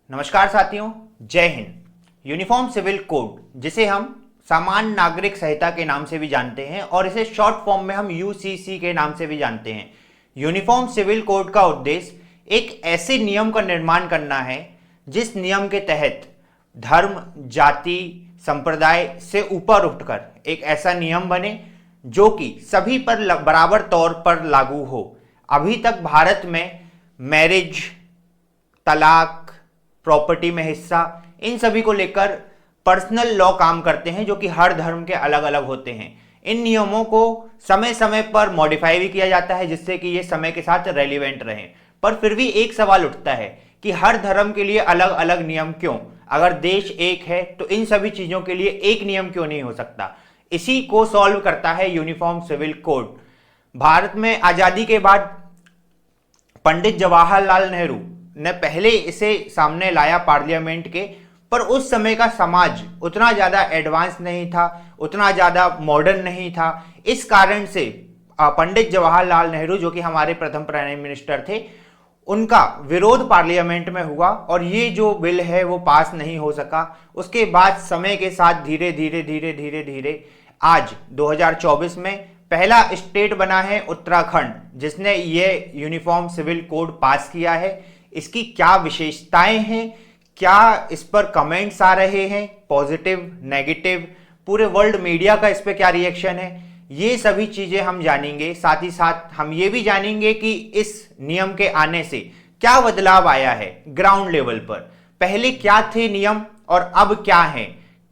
नमस्कार साथियों, जय हिंद। यूनिफॉर्म सिविल कोड, जिसे हम सामान्य नागरिक संहिता के नाम से भी जानते हैं और इसे शॉर्ट फॉर्म में हम यूसीसी के नाम से भी जानते हैं। यूनिफॉर्म सिविल कोड का उद्देश्य एक ऐसे नियम का निर्माण करना है जिस नियम के तहत धर्म, जाति, संप्रदाय से ऊपर उठकर एक ऐसा नियम बने जो कि सभी पर बराबर तौर पर लागू हो। अभी तक भारत में मैरिज, तलाक, प्रॉपर्टी में हिस्सा, इन सभी को लेकर पर्सनल लॉ काम करते हैं जो कि हर धर्म के अलग अलग होते हैं। इन नियमों को समय समय पर मॉडिफाई भी किया जाता है जिससे कि ये समय के साथ रेलिवेंट रहें। पर फिर भी एक सवाल उठता है कि हर धर्म के लिए अलग अलग नियम क्यों? अगर देश एक है तो इन सभी चीजों के लिए एक नियम क्यों नहीं हो सकता? इसी को सॉल्व करता है यूनिफॉर्म सिविल कोड। भारत में आजादी के बाद पंडित जवाहरलाल नेहरू ने पहले इसे सामने लाया पार्लियामेंट के, पर उस समय का समाज उतना ज्यादा एडवांस नहीं था, उतना ज्यादा मॉडर्न नहीं था। इस कारण से पंडित जवाहरलाल नेहरू, जो कि हमारे प्रथम प्राइम मिनिस्टर थे, उनका विरोध पार्लियामेंट में हुआ और ये जो बिल है वो पास नहीं हो सका। उसके बाद समय के साथ धीरे धीरे आज 2024 में पहला स्टेट बना है उत्तराखंड, जिसने ये यूनिफॉर्म सिविल कोड पास किया है। इसकी क्या विशेषताएं हैं, क्या इस पर कमेंट्स आ रहे हैं, पॉजिटिव, नेगेटिव, पूरे वर्ल्ड मीडिया का इस पर क्या रिएक्शन है, ये सभी चीजें हम जानेंगे। साथ ही साथ हम ये भी जानेंगे कि इस नियम के आने से क्या बदलाव आया है ग्राउंड लेवल पर। पहले क्या थे नियम और अब क्या है,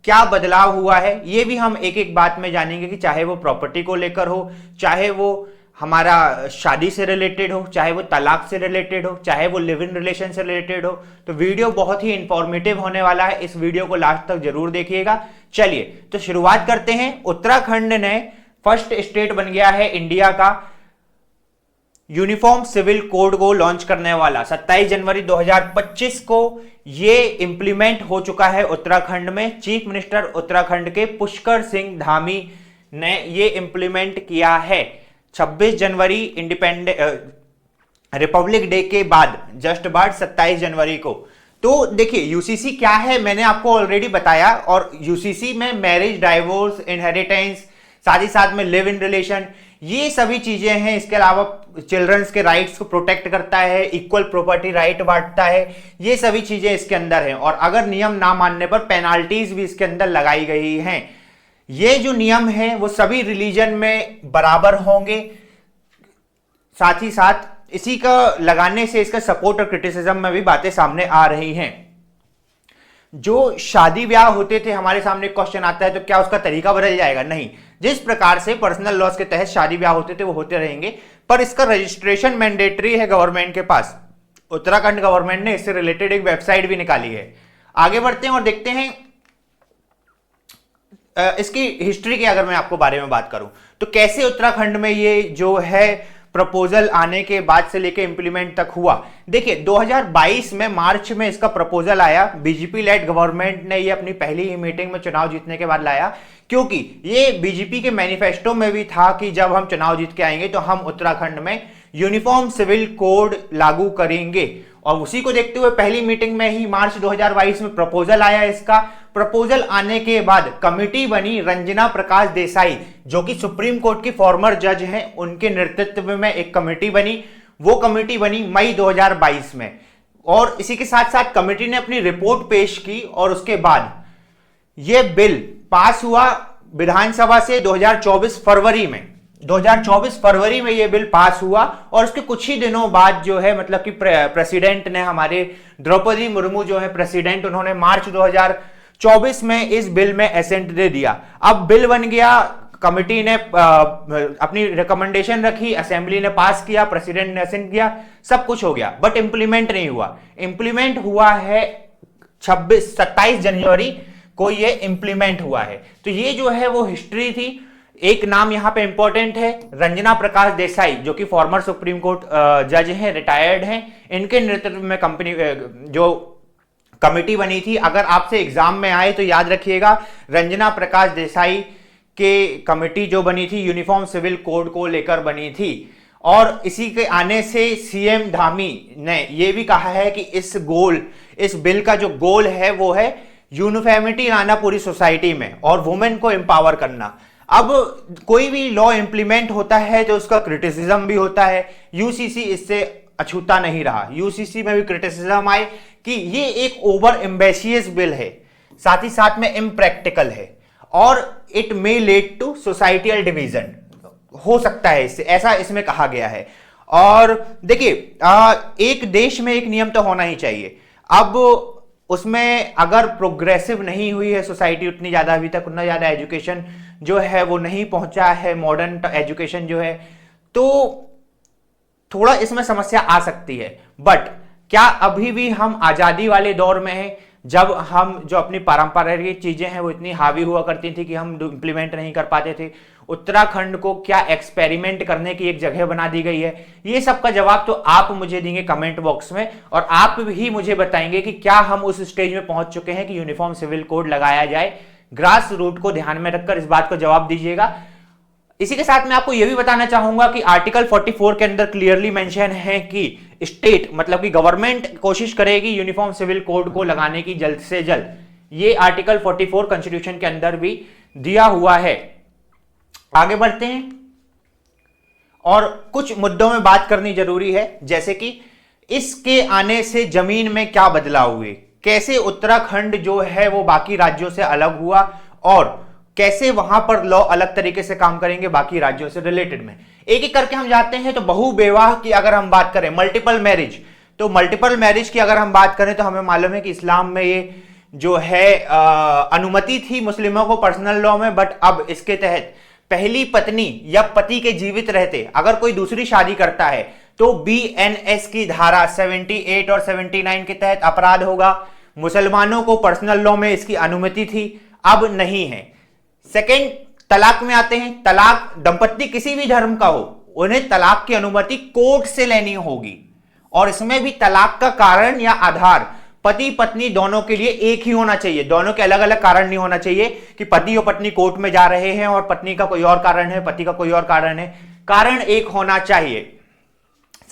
क्या बदलाव हुआ है, ये भी हम एक एक बात में जानेंगे कि चाहे वो प्रॉपर्टी को लेकर हो, चाहे वो हमारा शादी से रिलेटेड हो, चाहे वो तलाक से रिलेटेड हो, चाहे वो लिव इन रिलेशन से रिलेटेड हो। तो वीडियो बहुत ही इंफॉर्मेटिव होने वाला है, इस वीडियो को लास्ट तक जरूर देखिएगा। चलिए तो शुरुआत करते हैं। उत्तराखंड ने फर्स्ट स्टेट बन गया है इंडिया का यूनिफॉर्म सिविल कोड को लॉन्च करने वाला। 27 जनवरी 2025 को ये इंप्लीमेंट हो चुका है उत्तराखंड में। चीफ मिनिस्टर उत्तराखंड के पुष्कर सिंह धामी ने ये इंप्लीमेंट किया है 26 जनवरी रिपब्लिक डे के बाद, जस्ट बाद 27 जनवरी को। तो देखिए यूसीसी क्या है, मैंने आपको ऑलरेडी बताया। और यूसीसी में मैरिज, डाइवोर्स, इनहेरिटेंस, साथ ही साथ में लिव इन रिलेशन, ये सभी चीजें हैं। इसके अलावा चिल्ड्रंस के राइट्स को प्रोटेक्ट करता है, इक्वल प्रॉपर्टी राइट बांटता है, ये सभी चीजें इसके अंदर हैं। और अगर नियम ना मानने पर पेनाल्टीज भी इसके अंदर लगाई गई हैं। ये जो नियम है वो सभी रिलीजन में बराबर होंगे। साथ ही साथ इसी का लगाने से इसका सपोर्ट और क्रिटिसिज्म में भी बातें सामने आ रही हैं। जो शादी ब्याह होते थे, हमारे सामने क्वेश्चन आता है तो क्या उसका तरीका बदल जाएगा? नहीं, जिस प्रकार से पर्सनल लॉज के तहत शादी ब्याह होते थे वो होते रहेंगे, पर इसका रजिस्ट्रेशन मैंडेटरी है गवर्नमेंट के पास। उत्तराखंड गवर्नमेंट ने इससे रिलेटेड एक वेबसाइट भी निकाली है। आगे बढ़ते हैं और देखते हैं इसकी हिस्ट्री के। अगर मैं आपको बारे में बात करूं तो कैसे उत्तराखंड में ये जो है प्रपोजल आने के बाद से लेके इंप्लीमेंट तक हुआ। देखिए 2022 में मार्च में इसका प्रपोजल आया। बीजेपी लेड गवर्नमेंट ने ये अपनी पहली ही मीटिंग में चुनाव जीतने के बाद लाया, क्योंकि ये बीजेपी के मैनिफेस्टो में भी था कि जब हम चुनाव जीत के आएंगे तो हम उत्तराखंड में यूनिफॉर्म सिविल कोड लागू करेंगे। और उसी को देखते हुए पहली मीटिंग में ही मार्च 2022 में प्रपोजल आया। इसका प्रपोजल आने के बाद कमिटी बनी रंजना प्रकाश देसाई, जो कि सुप्रीम कोर्ट की फॉर्मर जज हैं, उनके नेतृत्व में एक कमेटी बनी। वो कमेटी बनी मई 2022 में। और इसी के साथ साथ कमेटी ने अपनी रिपोर्ट पेश की और उसके बाद यह बिल पास हुआ विधानसभा से 2024 फरवरी में यह बिल पास हुआ। और उसके कुछ ही दिनों बाद जो है, मतलब कि प्रेसिडेंट ने, हमारे द्रौपदी मुर्मू जो है प्रेसिडेंट, उन्होंने मार्च 2024 में इस बिल में एसेंट दे दिया। अब बिल बन गया, कमिटी ने अपनी रिकमेंडेशन रखी, असेंबली ने पास किया, प्रेसिडेंट ने एसेंट किया, सब कुछ हो गया, बट इंप्लीमेंट नहीं हुआ। इंप्लीमेंट हुआ है 27 जनवरी को ये इंप्लीमेंट हुआ है। तो ये जो है वो हिस्ट्री थी। एक नाम यहां पे इंपॉर्टेंट है, रंजना प्रकाश देसाई, जो कि फॉर्मर सुप्रीम कोर्ट जज हैं, रिटायर्ड हैं। इनके नेतृत्व में कंपनी जो कमेटी बनी थी, अगर आपसे एग्जाम में आए तो याद रखिएगा, रंजना प्रकाश देसाई के कमेटी जो बनी थी यूनिफॉर्म सिविल कोड को लेकर बनी थी। और इसी के आने से सीएम धामी ने यह भी कहा है कि इस बिल का जो गोल है वो है यूनिफॉर्मिटी लाना पूरी सोसाइटी में और वुमेन को एम्पावर करना। अब कोई भी लॉ इंप्लीमेंट होता है तो उसका क्रिटिसिज्म भी होता है, यूसीसी इससे अछूता नहीं रहा। यूसीसी में भी क्रिटिसिज्म आए कि ये एक ओवर एम्बेशियस बिल है, साथ ही साथ में इम्प्रैक्टिकल है और it may lead to societal division, हो सकता है इससे, ऐसा इसमें कहा गया है। और देखिए एक देश में एक नियम तो होना ही चाहिए। अब उसमें अगर प्रोग्रेसिव नहीं हुई है सोसाइटी उतनी ज्यादा, अभी तक उतना ज्यादा एजुकेशन जो है वो नहीं पहुंचा है, मॉडर्न एजुकेशन जो है, तो थोड़ा इसमें समस्या आ सकती है। बट क्या अभी भी हम आजादी वाले दौर में हैं, जब हम जो अपनी पारंपरिक चीजें हैं वो इतनी हावी हुआ करती थी कि हम इंप्लीमेंट नहीं कर पाते थे? उत्तराखंड को क्या एक्सपेरिमेंट करने की एक जगह बना दी गई है? ये सब का जवाब तो आप मुझे देंगे कमेंट बॉक्स में, और आप ही मुझे बताएंगे कि क्या हम उस स्टेज में पहुंच चुके हैं कि यूनिफॉर्म सिविल कोड लगाया जाए। ग्रास रूट को ध्यान में रखकर इस बात को जवाब दीजिएगा। इसी के साथ मैं आपको यह भी बताना चाहूंगा कि आर्टिकल 44 के अंदर क्लियरली मेंशन है कि स्टेट मतलब कि गवर्नमेंट कोशिश करेगी यूनिफॉर्म सिविल कोड को लगाने की जल्द से जल्द। ये आर्टिकल 44 कॉन्स्टिट्यूशन के अंदर भी दिया हुआ है। आगे बढ़ते हैं और कुछ मुद्दों में बात करनी जरूरी है, जैसे कि इसके आने से जमीन में क्या बदलाव हुए, कैसे उत्तराखंड जो है वो बाकी राज्यों से अलग हुआ और कैसे वहां पर लॉ अलग तरीके से काम करेंगे बाकी राज्यों से रिलेटेड में। एक एक करके हम जाते हैं। तो बहु विवाह की अगर हम बात करें, मल्टीपल मैरिज, तो मल्टीपल मैरिज की अगर हम बात करें तो हमें मालूम है कि इस्लाम में ये जो है अनुमति थी मुस्लिमों को पर्सनल लॉ में, बट अब इसके तहत पहली पत्नी या पति के जीवित रहते अगर कोई दूसरी शादी करता है तो बीएनएस की धारा 78 और 79 के तहत अपराध होगा। मुसलमानों को पर्सनल लॉ में इसकी अनुमति थी, अब नहीं है। सेकंड, तलाक में आते हैं। तलाक दंपत्ति किसी भी धर्म का हो, उन्हें तलाक की अनुमति कोर्ट से लेनी होगी, और इसमें भी तलाक का कारण या आधार पति पत्नी दोनों के लिए एक ही होना चाहिए। दोनों के अलग अलग कारण नहीं होना चाहिए कि पति और पत्नी कोर्ट में जा रहे हैं और पत्नी का कोई और कारण है, पति का कोई और कारण है। कारण एक होना चाहिए।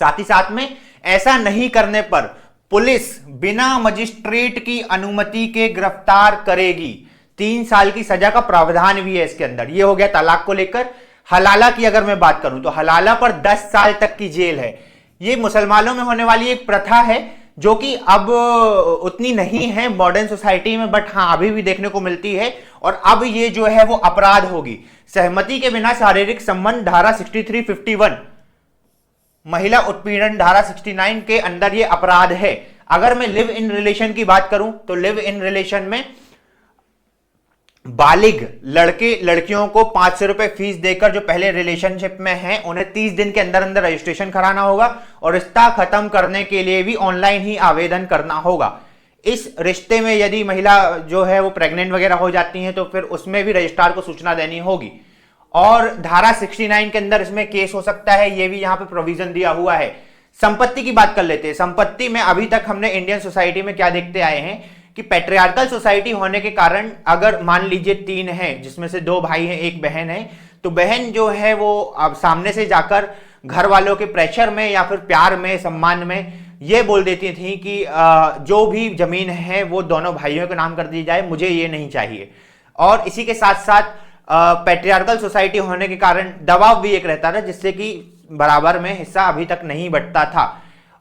साथ ही साथ में ऐसा नहीं करने पर पुलिस बिना मजिस्ट्रेट की अनुमति के गिरफ्तार करेगी। 3 साल की सजा का प्रावधान भी है इसके अंदर। ये हो गया तलाक को लेकर। हलाला की अगर मैं बात करूं तो हलाला पर 10 साल तक की जेल है। ये मुसलमानों में होने वाली एक प्रथा है जो कि अब उतनी नहीं है मॉडर्न सोसाइटी में, बट हाँ अभी भी देखने को मिलती है, और अब ये जो है वो अपराध होगी। सहमति के बिना शारीरिक संबंध धारा 6351, महिला उत्पीड़न धारा 69 के अंदर ये अपराध है। अगर मैं लिव इन रिलेशन की बात करूं तो लिव इन रिलेशन में बालिग लड़के लड़कियों को 500 रुपए फीस देकर जो पहले रिलेशनशिप में हैं उन्हें 30 दिन के अंदर अंदर रजिस्ट्रेशन कराना होगा, और रिश्ता खत्म करने के लिए भी ऑनलाइन ही आवेदन करना होगा। इस रिश्ते में यदि महिला जो है वो प्रेग्नेंट वगैरह हो जाती हैं तो फिर उसमें भी रजिस्ट्रार को सूचना देनी होगी। और धारा 69 के अंदर इसमें केस हो सकता है, ये भी यहां पे प्रोविजन दिया हुआ है। संपत्ति की बात कर लेते हैं। संपत्ति में अभी तक हमने इंडियन सोसाइटी में क्या देखते आए हैं कि पैट्रियार्कल सोसाइटी होने के कारण अगर मान लीजिए 3 हैं जिसमें से 2 भाई हैं, 1 बहन है, तो बहन जो है वो अब सामने से जाकर घर वालों के प्रेशर में या फिर प्यार में सम्मान में ये बोल देती थी कि जो भी जमीन है वो दोनों भाइयों के नाम कर दी जाए, मुझे ये नहीं चाहिए। और इसी के साथ साथ पैट्रियार्कल सोसाइटी होने के कारण दबाव भी एक रहता था जिससे कि बराबर में हिस्सा अभी तक नहीं बंटता था।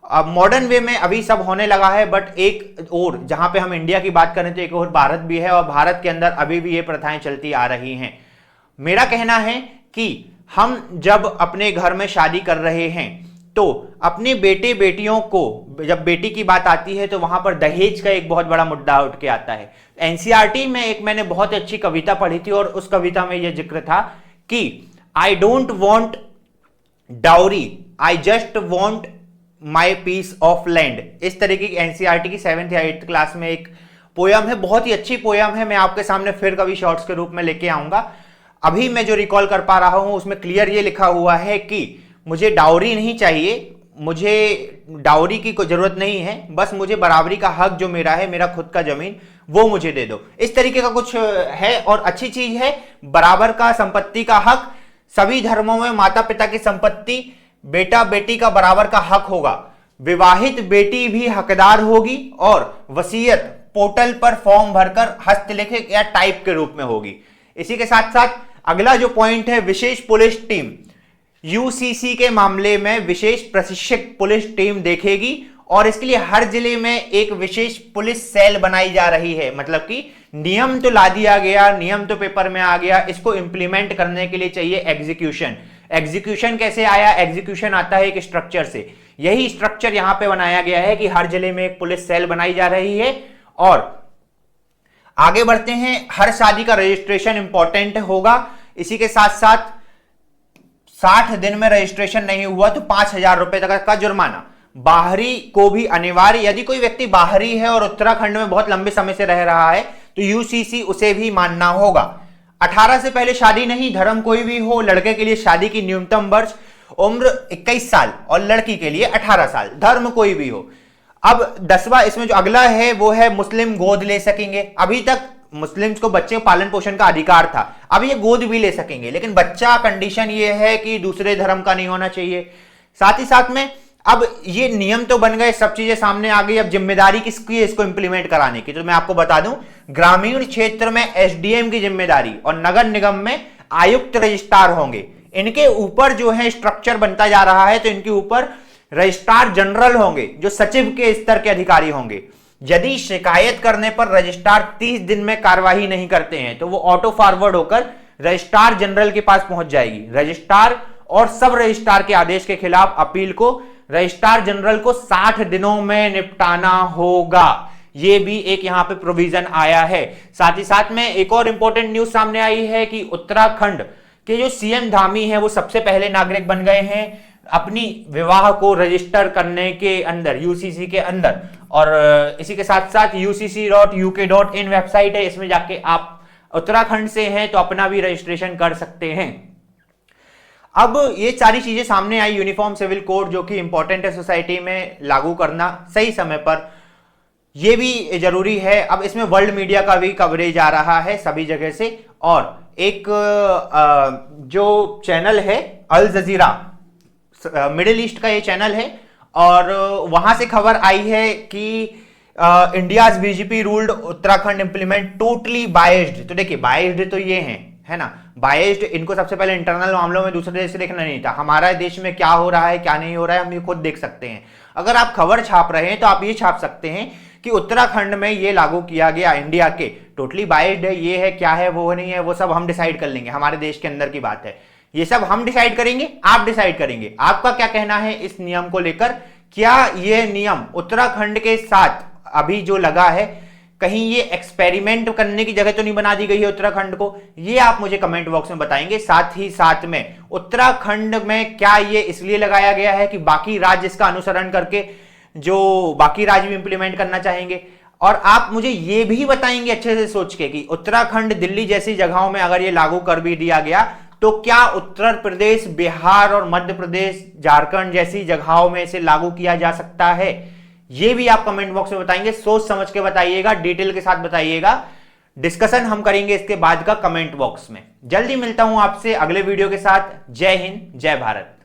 अब मॉडर्न वे में अभी सब होने लगा है, बट एक और जहां पे हम इंडिया की बात करें तो एक और भारत भी है, और भारत के अंदर अभी भी ये प्रथाएं चलती आ रही हैं। मेरा कहना है कि हम जब अपने घर में शादी कर रहे हैं तो अपने बेटे बेटियों को, जब बेटी की बात आती है तो वहां पर दहेज का एक बहुत बड़ा मुद्दा उठ के आता है। एनसीईआरटी में एक मैंने बहुत अच्छी कविता पढ़ी थी और उस कविता में यह जिक्र था कि I don't want dowry, I just want my piece of land. इस तरीके की एनसीईआरटी की 7th या 8th क्लास में एक पोयम है, बहुत ही अच्छी पोयम है। मैं आपके सामने फिर कभी शॉर्ट्स के रूप में लेके आऊंगा। अभी मैं जो रिकॉल कर पा रहा हूं उसमें क्लियर ये लिखा हुआ है कि मुझे डाउरी नहीं चाहिए, मुझे डाउरी की कोई जरूरत नहीं है, बस मुझे बराबरी का हक जो मेरा है, मेरा खुद का जमीन, वो मुझे दे दो। इस तरीके का कुछ है और अच्छी चीज है। बराबर का संपत्ति का हक, सभी धर्मों में माता पिता की संपत्ति बेटा बेटी का बराबर का हक होगा, विवाहित बेटी भी हकदार होगी और वसीयत पोर्टल पर फॉर्म भरकर हस्तलिखित या टाइप के रूप में होगी। इसी के साथ साथ अगला जो पॉइंट है, विशेष पुलिस टीम, यूसीसी के मामले में विशेष प्रशिक्षित पुलिस टीम देखेगी और इसके लिए हर जिले में एक विशेष पुलिस सेल बनाई जा रही है। मतलब कि नियम तो ला दिया गया, नियम तो पेपर में आ गया, इसको इंप्लीमेंट करने के लिए चाहिए एग्जीक्यूशन। एग्जीक्यूशन कैसे आया? एग्जीक्यूशन आता है एक स्ट्रक्चर से, यही स्ट्रक्चर यहां पे बनाया गया है कि हर जिले में एक पुलिस सेल बनाई जा रही है। और आगे बढ़ते हैं, हर शादी का रजिस्ट्रेशन इंपॉर्टेंट होगा। इसी के साथ साथ 60 दिन में रजिस्ट्रेशन नहीं हुआ तो 5,000 रुपए तक का जुर्माना। बाहरी को भी अनिवार्य, यदि कोई व्यक्ति बाहरी है और उत्तराखंड में बहुत लंबे समय से रह रहा है तो यूसीसी उसे भी मानना होगा। 18 से पहले शादी नहीं, धर्म कोई भी हो। लड़के के लिए शादी की न्यूनतम वर्ष उम्र 21 साल और लड़की के लिए 18 साल, धर्म कोई भी हो। अब 10वां इसमें जो अगला है वो है मुस्लिम गोद ले सकेंगे। अभी तक मुस्लिम्स को बच्चे पालन पोषण का अधिकार था, अब ये गोद भी ले सकेंगे, लेकिन बच्चा कंडीशन ये है कि दूसरे धर्म का नहीं होना चाहिए। साथ ही साथ में अब ये नियम तो बन गए, सब चीजें सामने आ गई, अब जिम्मेदारी किसकी है इसको इंप्लीमेंट कराने की? तो मैं आपको बता दूं, ग्रामीण क्षेत्र में एसडीएम की जिम्मेदारी और नगर निगम में आयुक्त रजिस्ट्रार होंगे। इनके ऊपर जो है स्ट्रक्चर बनता जा रहा है, तो इनके ऊपर रजिस्ट्रार जनरल होंगे जो सचिव के स्तर के अधिकारी होंगे। यदि शिकायत करने पर रजिस्ट्रार 30 दिन में कार्रवाई नहीं करते हैं तो वो ऑटो फॉरवर्ड होकर रजिस्ट्रार जनरल के पास पहुंच जाएगी। रजिस्ट्रार और सब रजिस्ट्रार के आदेश के खिलाफ अपील को रजिस्ट्रार जनरल को 60 दिनों में निपटाना होगा। ये भी एक यहां पे प्रोविजन आया है। साथ ही साथ में एक और इंपॉर्टेंट न्यूज सामने आई है कि उत्तराखंड के जो सीएम धामी हैं वो सबसे पहले नागरिक बन गए हैं अपनी विवाह को रजिस्टर करने के अंदर, यूसीसी के अंदर। और इसी के साथ साथ ucc.uk.in वेबसाइट है, इसमें जाके आप उत्तराखंड से हैं तो अपना भी रजिस्ट्रेशन कर सकते हैं। अब ये सारी चीजें सामने आई, यूनिफॉर्म सिविल कोड जो कि इंपॉर्टेंट है सोसाइटी में लागू करना सही समय पर, ये भी जरूरी है। अब इसमें वर्ल्ड मीडिया का भी कवरेज आ रहा है सभी जगह से। और एक जो चैनल है अल जजीरा, मिडिल ईस्ट का ये चैनल है, और वहां से खबर आई है कि India's BJP ruled Uttarakhand implement totally biased. तो देखिए, बायस्ड तो ये है ना, बायस्ड, इनको सबसे पहले इंटरनल मामलों में दूसरे देश से देखना नहीं था। हमारा देश में क्या हो रहा है क्या नहीं हो रहा है हम ये खुद देख सकते हैं। अगर आप खबर छाप रहे हैं तो आप ये छाप सकते हैं कि उत्तराखंड में ये लागू किया गया, इंडिया के, टोटली बायस्ड है, ये है, क्या है, वो नहीं है, वो सब हम डिसाइड कर लेंगे, हमारे देश के अंदर की बात है, ये सब हम डिसाइड करेंगे, आप डिसाइड करेंगे। आपका क्या कहना है इस नियम को लेकर? क्या ये नियम उत्तराखंड के साथ अभी जो लगा है, कहीं ये एक्सपेरिमेंट करने की जगह तो नहीं बना दी गई है उत्तराखंड को? ये आप मुझे कमेंट बॉक्स में बताएंगे। साथ ही साथ में उत्तराखंड में क्या ये इसलिए लगाया गया है कि बाकी राज्य इसका अनुसरण करके जो बाकी राज्य भी इंप्लीमेंट करना चाहेंगे? और आप मुझे ये भी बताएंगे अच्छे से सोच के कि उत्तराखंड, दिल्ली जैसी जगहों में अगर ये लागू कर भी दिया गया तो क्या उत्तर प्रदेश, बिहार और मध्य प्रदेश, झारखंड जैसी जगहों में इसे लागू किया जा सकता है? ये भी आप कमेंट बॉक्स में बताएंगे, सोच समझ के बताइएगा, डिटेल के साथ बताइएगा। डिस्कशन हम करेंगे इसके बाद का कमेंट बॉक्स में। जल्दी मिलता हूं आपसे अगले वीडियो के साथ। जय हिंद, जय भारत।